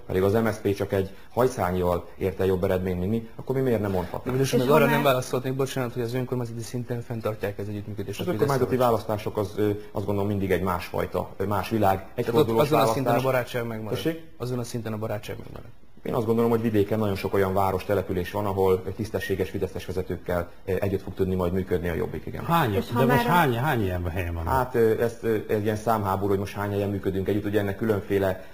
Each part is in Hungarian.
pedig az MSZP csak egy hajszánnyal érte jobb eredményt, mint mi, akkor mi miért nem mondhatnánk? És meg arra nem válaszolhatnék, bocsánat, hogy az önkormányzati szinten fenntartják ez együttműködést. Az önkormányzati választások azt gondolom mindig egy másfajta, más világ. Azon a szinten a barátság megmarad. Azon a szinten a barátság megmarad. Én azt gondolom, hogy vidéken nagyon sok olyan város, település van, ahol tisztességes fideszes vezetőkkel együtt fog tudni majd működni a Jobbik, igen. De most hány ilyen helyen van? Hát ez egy ilyen számháború, hogy most hány helyen működünk együtt, ugye ennek különféle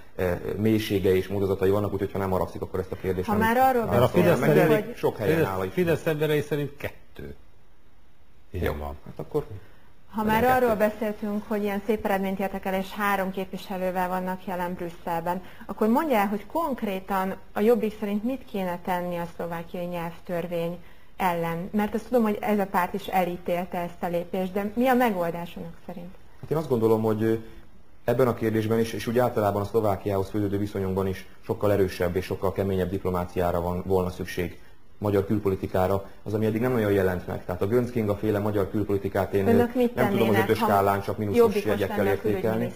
mélysége és módozatai vannak, úgyhogy ha nem haragszik, akkor ezt a kérdést ha már arról beszélünk, hogy sok helyen áll is. Fidesz emberei szerint 2. Ilyen van. Hát akkor ha már arról beszéltünk, hogy ilyen szép eredményt értek el, és 3 képviselővel vannak jelen Brüsszelben, akkor mondja, hogy konkrétan a Jobbik szerint mit kéne tenni a szlovákiai nyelvtörvény ellen? Mert azt tudom, hogy ez a párt is elítélte ezt a lépést, de mi a megoldás önök szerint? Hát én azt gondolom, hogy ebben a kérdésben is, és úgy általában a Szlovákiához fűződő viszonyunkban is sokkal erősebb és sokkal keményebb diplomáciára volna szükség, magyar külpolitikára, az, ami eddig nem nagyon jelent meg. Tehát a Göncz Kinga féle magyar külpolitikát én nem tudom az 5-ös skálán csak mínuszos jegyekkel értékelni.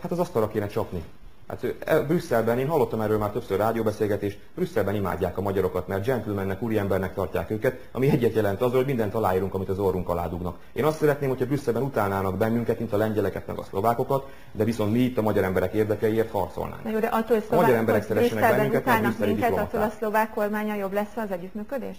Hát az asztalra kéne csapni. Hát Brüsszelben, én hallottam erről már többször rádióbeszélgetést, Brüsszelben imádják a magyarokat, mert gentlemannek, úriembernek tartják őket, ami egyet jelent azzal, hogy mindent aláírunk, amit az orrunk alá dugnak. Én azt szeretném, hogyha Brüsszelben utálnának bennünket, mint a lengyeleket, meg a szlovákokat, de viszont mi itt a magyar emberek érdekeiért harcolnánk. Na jó, de attól, a magyar emberek szeressenek bennünket, meg brüsszeli diplomaták. Attól a szlovák kormánnyal jobb lesz az együttműködés?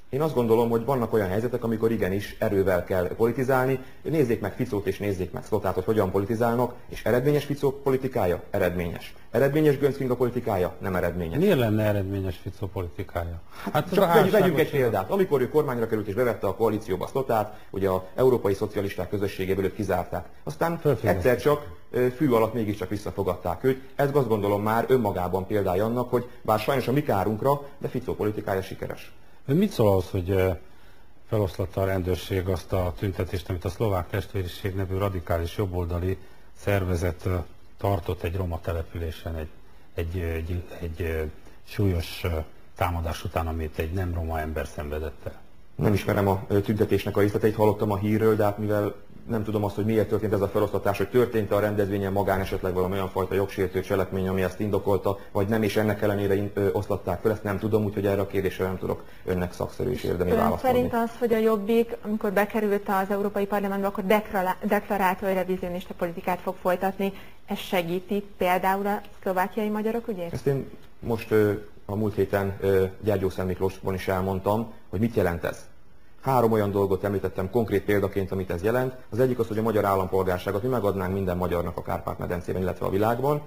Én azt gondolom, hogy vannak olyan helyzetek, amikor igenis erővel kell politizálni. Nézzék meg Ficót és nézzék meg Szlotát, hogy hogyan politizálnak, és eredményes Ficó politikája? Eredményes. Eredményes Göncz Kinga politikája? Nem eredményes. Miért lenne eredményes Ficó politikája? Hát csak vegyünk egy példát. Amikor ő kormányra került és bevette a koalícióba Szlotát, ugye az európai szocialisták közösségéből őt kizárták. Aztán egyszer csak fű alatt mégiscsak visszafogadták őt. Ez azt gondolom már önmagában példája annak, hogy bár sajnos a mi kárunkra, de Ficó politikája sikeres. Ön mit szól ahhoz, hogy feloszlatta a rendőrség azt a tüntetést, amit a Szlovák Testvériség nevű radikális jobboldali szervezet tartott egy roma településen egy súlyos támadás után, amit egy nem roma ember szenvedett el? Nem ismerem a tüntetésnek a részleteit, hallottam a hírről, de hát mivel nem tudom azt, hogy miért történt ez a feloszlatás, hogy történt a rendezvényen magán esetleg valami olyan fajta jogsértő cselekmény, ami ezt indokolta, vagy nem, és ennek ellenére oszlatták fel, ezt nem tudom, úgyhogy erre a kérdésre nem tudok önnek szakszerű és érdemi választ adni. Szerint az, hogy a Jobbik, amikor bekerült az Európai Parlamentbe, akkor deklarálta, hogy revizionista politikát fog folytatni, ez segíti például a szlovákiai magyarok ügyét? Ezt én most a múlt héten Gyergyószent Miklósban is elmondtam, hogy mit jelent ez. 3 olyan dolgot említettem konkrét példaként, amit ez jelent. Az egyik az, hogy a magyar állampolgárságot mi megadnánk minden magyarnak a Kárpát-medencében, illetve a világban.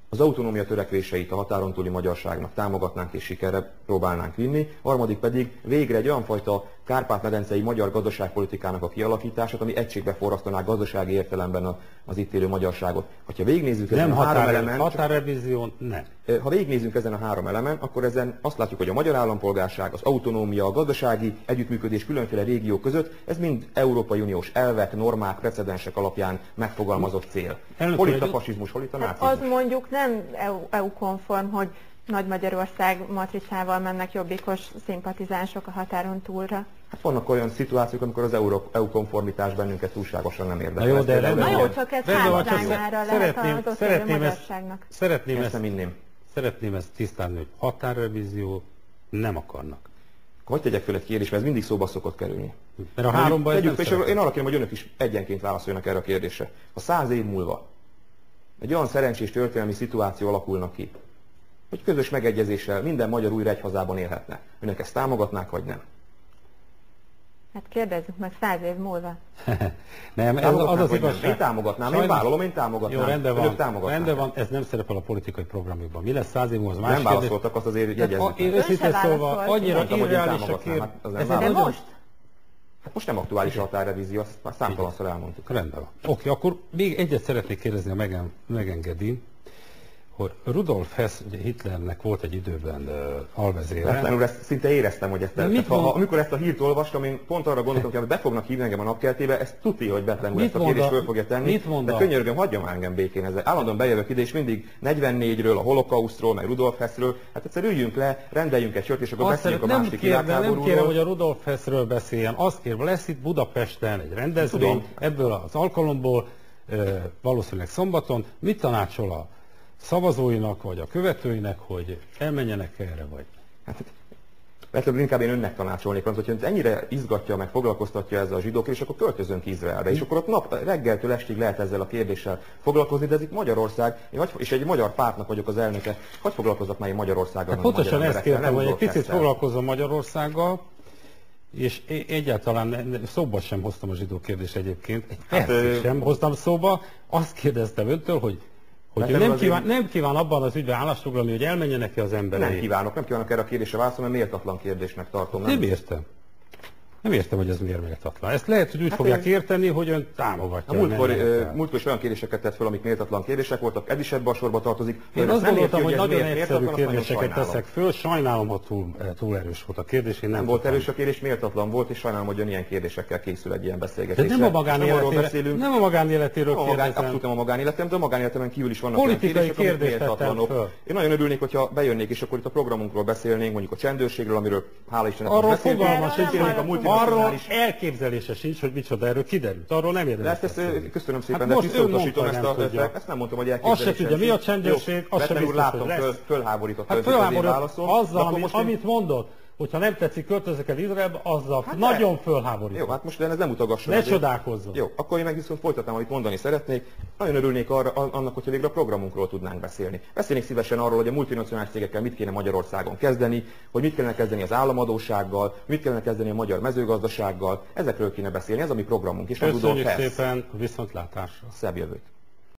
Az autonómia törekvéseit a határon túli magyarságnak támogatnánk és sikerre próbálnánk vinni. Harmadik pedig végre egy olyan fajta kárpát-medencei magyar gazdaságpolitikának a kialakítását, ami egységbe forrasztaná gazdasági értelemben az itt élő magyarságot. Ha végignézzük ezen a 3 elemen, határrevízió nem. Ha végignézzünk ezen a 3 elemen, akkor ezen azt látjuk, hogy a magyar állampolgárság, az autonómia, a gazdasági együttműködés különféle régiók között, ez mind Európai Uniós elvek, normák, precedensek alapján megfogalmazott cél. Hol itt a fasizmus, hol itt a nácizmus? Az mondjuk nem EU-konform, hogy Nagy-Magyarország matricával mennek jobbikos szimpatizánsok a határon túlra. Hát vannak olyan szituációk, amikor az EU-konformitás bennünket túlságosan nem érdekel. Na jó, de csak ez hátányára lehet az osztályi magyarságnak. Szeretném ezt tisztázni, hogy határrevízió nem akarnak. Hogy tegyek fel egy kérdést, mert ez mindig szóba szokott kerülni. Mert a 3-ban én arra kérem, hogy önök is egyenként válaszoljanak erre a kérdésre. Ha 100 év múlva egy olyan szerencsés történelmi szituáció alakulna ki, hogy közös megegyezéssel minden magyar újra egy hazában élhetne. Önök ezt támogatnák, vagy nem? Hát kérdezzük meg 100 év múlva. Nem, ez az igazság. Én támogatnám, én vállalom, én támogatnám. Jó, rendben van, ez nem szerepel a politikai programjukban. Mi lesz 100 év múlva, az más kérdés. Nem válaszoltak, azt azért jegyezzük. Én őszintén szólva, annyira irreális a kérdés. De most? Hát most nem aktuális a határrevízió, azt már számtalanszor elmondtuk. Rendben van. Oké, akkor még egyet szeretnék kérdezni, ha megengedi, hogy Rudolf Hess, ugye Hitlernek volt egy időben alvezére. Retlenül ezt szinte éreztem, hogy ezt amikor ezt a hírt olvastam, én pont arra gondoltam, hogy ha be fognak hívni engem a napkeltébe, ezt tuti, hogy Betlen úr ezt a kérdést föl fogja tenni. De könyörgöm, hagyja már engem békén ezzel. Állandóan bejövök ide, és mindig 44-ről, a holokausztról, meg Rudolf Hessről. Hát egyszer üljünk le, rendeljünk egy sort, és akkor beszéljünk a második világháborúról. Nem kérem, hogy a Rudolf Hessről beszéljen. Azt kérem, lesz itt Budapesten egy rendezvény, ebből az alkalomból, valószínűleg szombaton. Mit tanácsol a szavazóinak, vagy a követőinek, hogy elmenjenek erre, vagy... Hát, legtöbb inkább én önnek tanácsolnék, mert hogyha ennyire izgatja, meg foglalkoztatja ezzel a zsidó kérdés, akkor költözünk Izraelbe, és akkor ott reggeltől estig lehet ezzel a kérdéssel foglalkozni, de ez itt Magyarország, és egy magyar pártnak vagyok az elnöke, hogy foglalkozzak már én Magyarországgal? Hát pontosan ezt kértem, hogy egy picit foglalkozzon Magyarországgal, és egyáltalán szóba sem hoztam a zsidó kérdést egyébként, egy percig sem hoztam szóba, azt kérdeztem öntől, hogy ő nem kíván abban az ügyben állásfoglalni, hogy elmenjenek-e az emberek. Nem kívánok erre a kérdésre válaszolni, mert méltatlan kérdésnek tartom. Nem értem. Nem értem, hogy ez miért méltatlan. Ezt lehet, hogy úgy fogják érteni, hogy ön támogatja. Múltkor is olyan kérdéseket tett fel, amik méltatlan kérdések voltak, ez is ebbe a sorba tartozik. Én azt gondoltam, hogy nagyon egyszerű kérdéseket teszek föl, sajnálom, ha túl erős volt a kérdés. Én nem volt erős a kérdés, méltatlan volt, és sajnálom, hogy ön ilyen kérdésekkel készül egy ilyen beszélgetésre. De nem a magánéletéről kérdezem. Abszolút nem a magánéletem, de a magánéletemen kívül is vannak olyan kérdések, amik méltatlanok. Én nagyon örülnék, hogyha bejönnék, és akkor itt a programunkról beszélnénk, mondjuk a csendőrségről, amiről hála Istennek beszélünk. Arról elképzelése sincs, hogy micsoda, erről kiderült. Arról nem érdemes beszélni. Köszönöm szépen, de visszautasítom ezt nem mondtam, hogy elképzelése. Azt se tudja, mi a csendőrség, azt sem biztos, hogy lesz. Fölháborított azzal, amit mondott, hogyha nem tetszik, költözök Izraelbe, azzal nagyon fölháborít. Jó, hát most ez nem utagasson. Ne csodálkozzon. Jó, akkor én meg viszont folytatnám, amit mondani szeretnék. Nagyon örülnék annak, hogyha végre a programunkról tudnánk beszélni. Beszélnék szívesen arról, hogy a multinacionális cégekkel mit kéne Magyarországon kezdeni, hogy mit kellene kezdeni az államadóssággal, mit kellene kezdeni a magyar mezőgazdasággal. Ezekről kéne beszélni, ez a mi programunk. És köszönjük szépen, viszontlátásra. Szebb jövőt.